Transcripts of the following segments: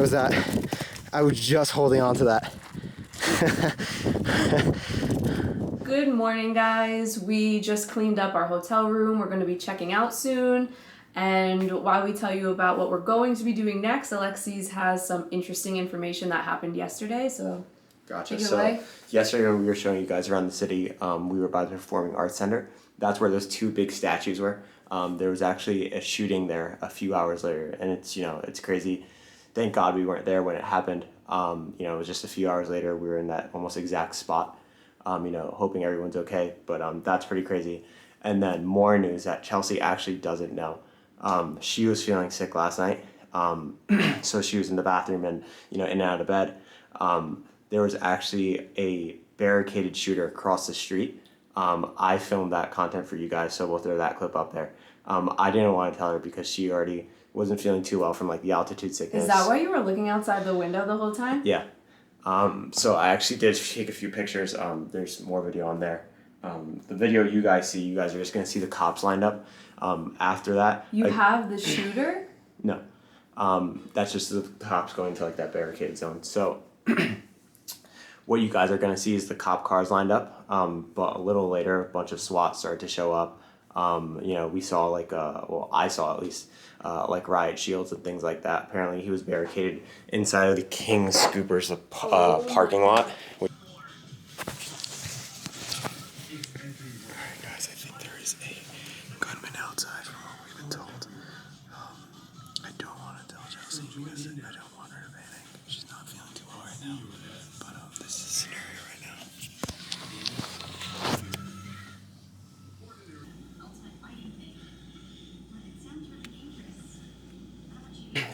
was that I was just holding on to that. Good morning, guys. We just cleaned up our hotel room. We're going to be checking out soon. And while we tell you about what we're going to be doing next, Alexis has some interesting information that happened yesterday. So, gotcha. Take it away. Yesterday when we were showing you guys around the city, we were by the Performing Arts Center. That's where those two big statues were. There was actually a shooting there a few hours later, and it's crazy. Thank God we weren't there when it happened. It was just a few hours later. We were in that almost exact spot. Hoping everyone's okay, but that's pretty crazy. And then more news that Chelsea actually doesn't know. She was feeling sick last night, so she was in the bathroom and in and out of bed. There was actually a barricaded shooter across the street. I filmed that content for you guys, so we'll throw that clip up there. I didn't want to tell her because she already wasn't feeling too well from the altitude sickness. Is that why you were looking outside the window the whole time? Yeah. So I actually did take a few pictures. There's more video on there. The video you guys are just going to see the cops lined up. After that... You have the shooter? No. That's just the cops going to that barricaded zone. So what you guys are going to see is the cop cars lined up. But a little later, a bunch of SWAT started to show up. We saw I saw at least riot shields and things like that. Apparently he was barricaded inside of the King Scoopers parking lot. Alright guys, I think there is a gunman outside from what we've been told. I don't want to tell Chelsea because I don't want her to panic. She's not feeling too well right now. But this is the scenario right now.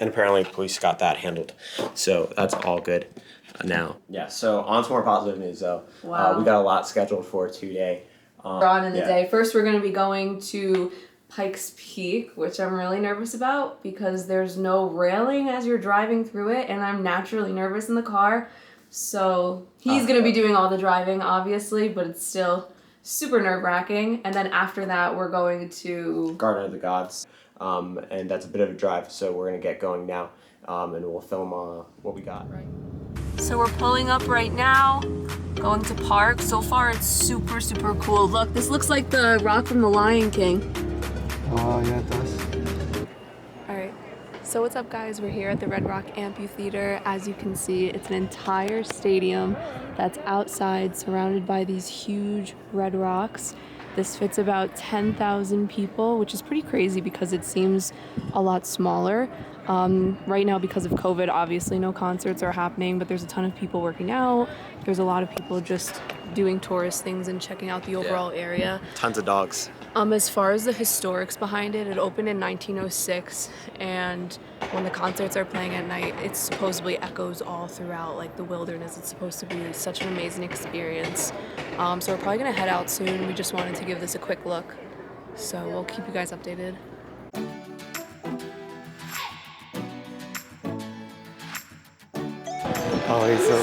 And apparently police got that handled. So that's all good now. Yeah, so on to more positive news though. Wow. We got a lot scheduled for today. We're on in the day. First, we're going to be going to Pike's Peak, which I'm really nervous about because there's no railing as you're driving through it, and I'm naturally nervous in the car. So he's going to be doing all the driving, obviously, but it's still super nerve-wracking. And then after that, we're going to... Garden of the Gods. And that's a bit of a drive, so we're going to get going now, and we'll film what we got. Right. So we're pulling up right now, going to park. So far, it's super, super cool. Look, this looks like the rock from The Lion King. Oh, yeah, it does. All right. So what's up, guys? We're here at the Red Rock Amphitheater. As you can see, it's an entire stadium that's outside, surrounded by these huge red rocks. This fits about 10,000 people, which is pretty crazy because it seems a lot smaller. Right now, because of COVID, obviously no concerts are happening, but there's a ton of people working out. There's a lot of people just doing tourist things and checking out the overall area. Tons of dogs. As far as the historics behind it, it opened in 1906, and when the concerts are playing at night, it supposedly echoes all throughout the wilderness. It's supposed to be such an amazing experience. So we're probably gonna head out soon. We just wanted to give this a quick look, so we'll keep you guys updated. Oh, he's so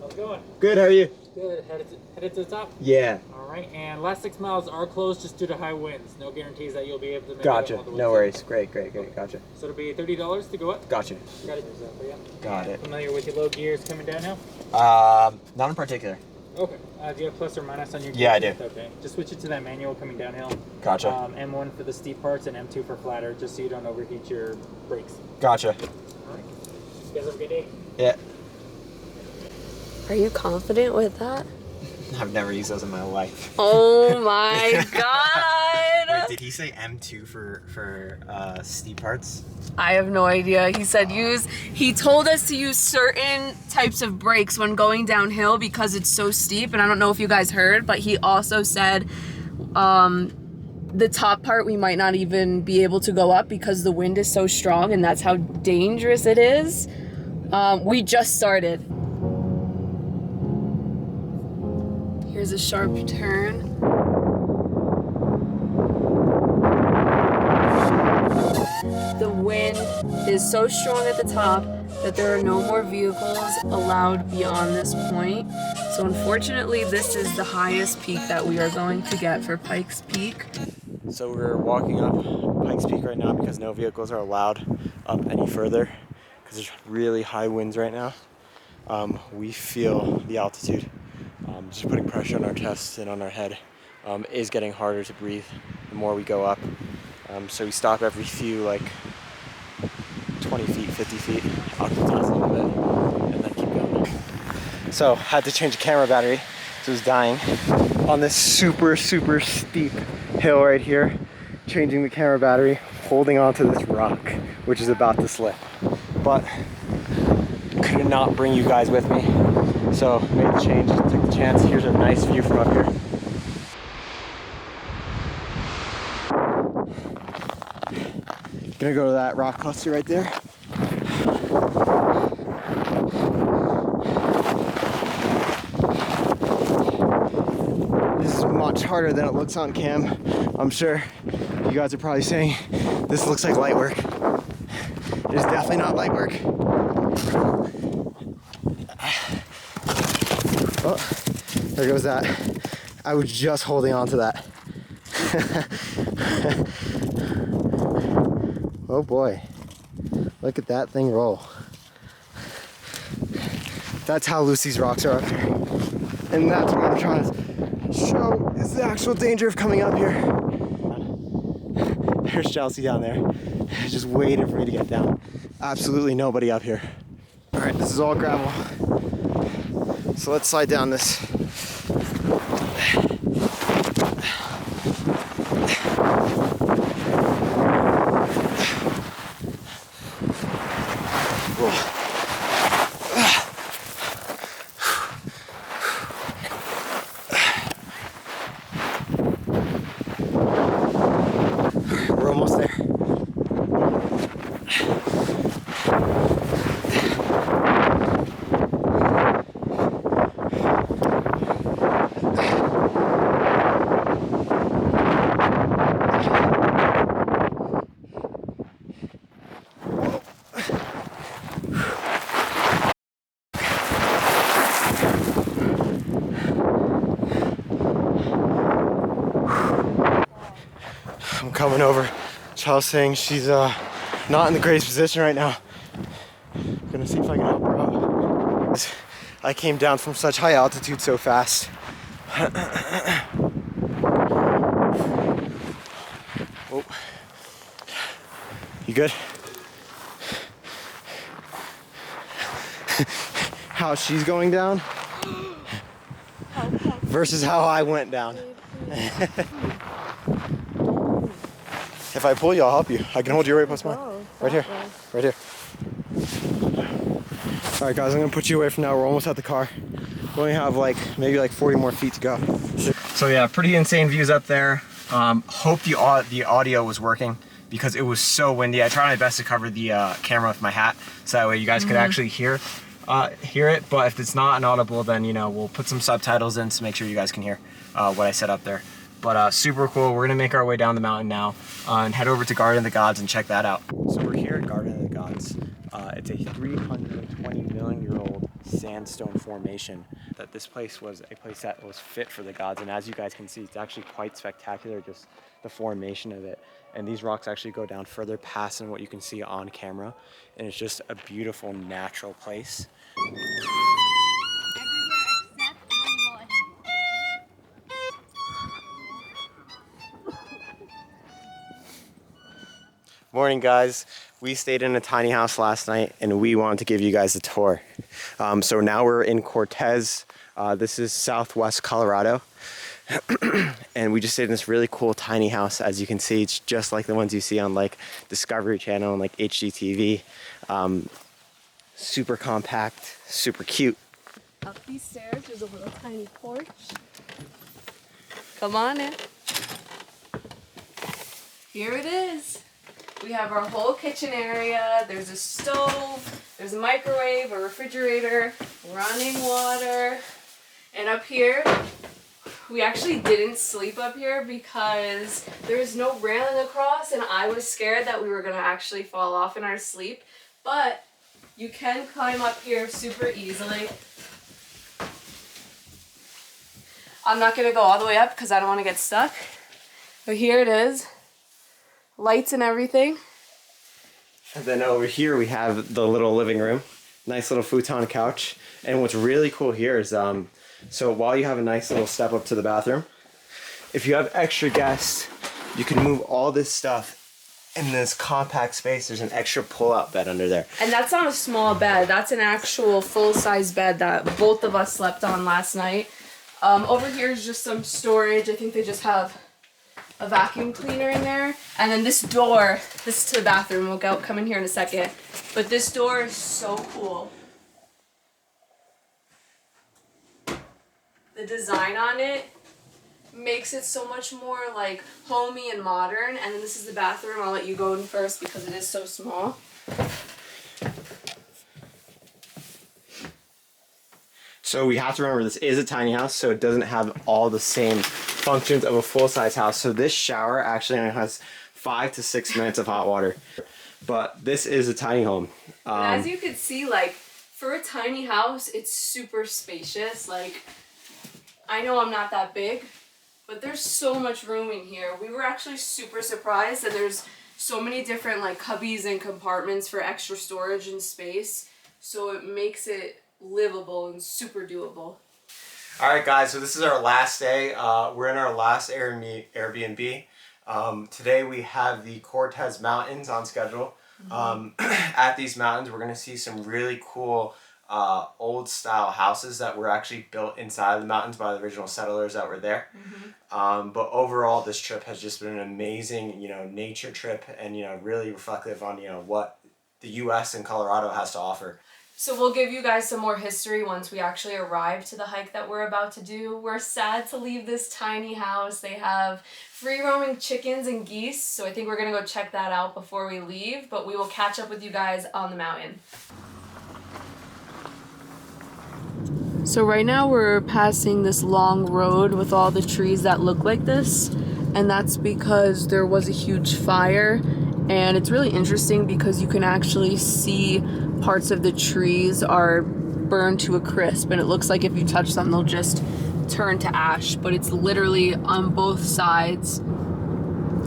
How's it going? Good, how are you? Good. Headed to the top? Yeah. Alright, and last 6 miles are closed just due to high winds. No guarantees that you'll be able to make it Gotcha. all the way No through. worries. Great. Gotcha. So it'll be $30 to go up? Gotcha. Got it. Got it. Familiar with your low gears coming down now? Not in particular. Okay. Do you have plus or minus on your gears? Yeah, I do. Okay. Just switch it to that manual coming downhill. Gotcha. M1 for the steep parts and M2 for flatter, just so you don't overheat your brakes. Gotcha. Alright. You guys have a good day. Yeah. Are you confident with that? I've never used those in my life. Oh my god! Wait, did he say M2 for steep parts? I have no idea. He said he told us to use certain types of brakes when going downhill because it's so steep, and I don't know if you guys heard, but he also said the top part we might not even be able to go up because the wind is so strong, and that's how dangerous it is. We just started. Here's a sharp turn. The wind is so strong at the top that there are no more vehicles allowed beyond this point. So unfortunately, this is the highest peak that we are going to get for Pikes Peak. So we're walking up Pikes Peak right now because no vehicles are allowed up any further because there's really high winds right now. We feel the altitude just putting pressure on our chest and on our head. Is getting harder to breathe the more we go up. So we stop every few, like 20 feet, 50 feet, oxygenate a little bit, and then keep going. So had to change the camera battery, so it was dying. On this super, super steep hill right here, changing the camera battery, holding onto this rock, which is about to slip. But could not bring you guys with me, so made the change, took the chance. Here's a nice view from up here. Gonna go to that rock cluster right there. This is much harder than it looks on cam. I'm sure you guys are probably saying this looks like light work. It is definitely not light work. Oh, there goes that. I was just holding on to that. Oh boy, look at that thing roll. That's how loose these rocks are up here. And that's what I'm trying to show is the actual danger of coming up here. There's Chelsea down there, just waiting for me to get down. Absolutely nobody up here. All right, this is all gravel. So let's slide down this. We're almost there. I'm coming over. Chel's saying she's not in the greatest position right now. I'm gonna see if I can help her out. I came down from such high altitude so fast. Oh. You good? How she's going down versus how I went down. If I pull you, I'll help you. I can hold you right past mine. Right here. Right here. All right, guys, I'm gonna put you away from now. We're almost at the car. We only have maybe 40 more feet to go. So yeah, pretty insane views up there. Hope the audio was working because it was so windy. I tried my best to cover the camera with my hat so that way you guys could actually hear it. But if it's not inaudible, then we'll put some subtitles in to make sure you guys can hear what I said up there. But super cool. We're gonna make our way down the mountain now and head over to Garden of the Gods and check that out. So we're here at Garden of the Gods. It's a 320 million year old sandstone formation. That this place was a place that was fit for the gods, and as you guys can see, it's actually quite spectacular, just the formation of it. And these rocks actually go down further past than what you can see on camera, and it's just a beautiful natural place. Morning, guys. We stayed in a tiny house last night and we wanted to give you guys a tour. So now we're in Cortez. This is southwest Colorado. And we just stayed in this really cool tiny house. As you can see, it's just like the ones you see on Discovery Channel and HGTV. Super compact, super cute. Up these stairs, there's a little tiny porch. Come on in. Here it is. We have our whole kitchen area. There's a stove, there's a microwave, a refrigerator, running water. And up here, we actually didn't sleep up here because there's no railing across and I was scared that we were gonna actually fall off in our sleep. But You can climb up here super easily. I'm not gonna go all the way up because I don't want to get stuck. But here it is. Lights and everything. And then over here we have the little living room. Nice little futon couch. And what's really cool here is, so while you have a nice little step up to the bathroom, if you have extra guests, you can move all this stuff in this compact space. There's an extra pull-out bed under there. And that's not a small bed. That's an actual full-size bed that both of us slept on last night. Over here is just some storage. I think they just have a vacuum cleaner in there. And then this door, this is to the bathroom. We'll come in here in a second. But this door is so cool. The design on it makes it so much more like homey and modern. And then this is the bathroom. I'll let you go in first because it is so small. So we have to remember this is a tiny house, so it doesn't have all the same functions of a full-size house. So this shower actually only has 5 to 6 minutes of hot water. But this is a tiny home. As you can see, like, for a tiny house, it's super spacious. Like, I know I'm not that big, but there's so much room in here. We were actually super surprised that there's so many different, like, cubbies and compartments for extra storage and space. So it makes it livable and super doable. All right, guys, so this is our last day. We're in our last Airbnb. Today we have the Cortez Mountains on schedule. At these mountains, we're going to see some really cool old style houses that were actually built inside the mountains by the original settlers that were there. But overall, this trip has just been an amazing, nature trip, and really reflective on what the U.S. and Colorado has to offer. So we'll give you guys some more history once we actually arrive to the hike that we're about to do. We're sad to leave this tiny house. They have free roaming chickens and geese, so I think we're gonna go check that out before we leave, but we will catch up with you guys on the mountain. So right now we're passing this long road with all the trees that look like this, and that's because there was a huge fire. And it's really interesting because you can actually see parts of the trees are burned to a crisp, and it looks like if you touch them, they'll just turn to ash, but it's literally on both sides.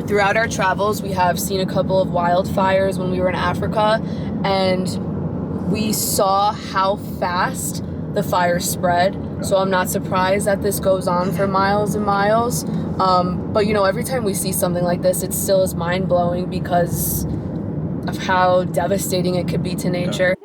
Throughout our travels, we have seen a couple of wildfires when we were in Africa, and we saw how fast the fire spread. So I'm not surprised that this goes on for miles and miles. But every time we see something like this, it still is mind-blowing because of how devastating it could be to nature.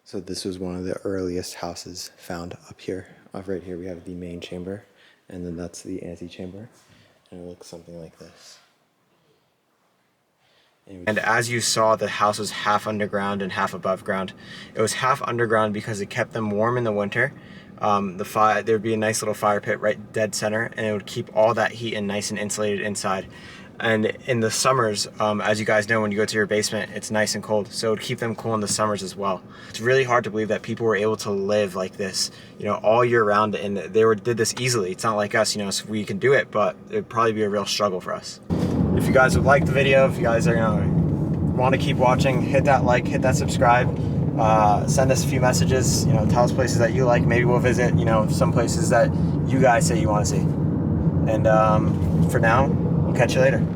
So this was one of the earliest houses found up here. Right here we have the main chamber, and then that's the antechamber, and it looks something like this. And as you saw, the house was half underground and half above ground. It was half underground because it kept them warm in the winter. There'd be a nice little fire pit right dead center, and it would keep all that heat and nice and insulated inside. And in the summers, as you guys know, when you go to your basement, it's nice and cold. So it would keep them cool in the summers as well. It's really hard to believe that people were able to live like this, all year round, and they did this easily. It's not like us, so we can do it, but it'd probably be a real struggle for us. If you guys would like the video, if you guys are want to keep watching, hit that like, hit that subscribe, send us a few messages, tell us places that you like. Maybe we'll visit, some places that you guys say you want to see. And for now, we'll catch you later.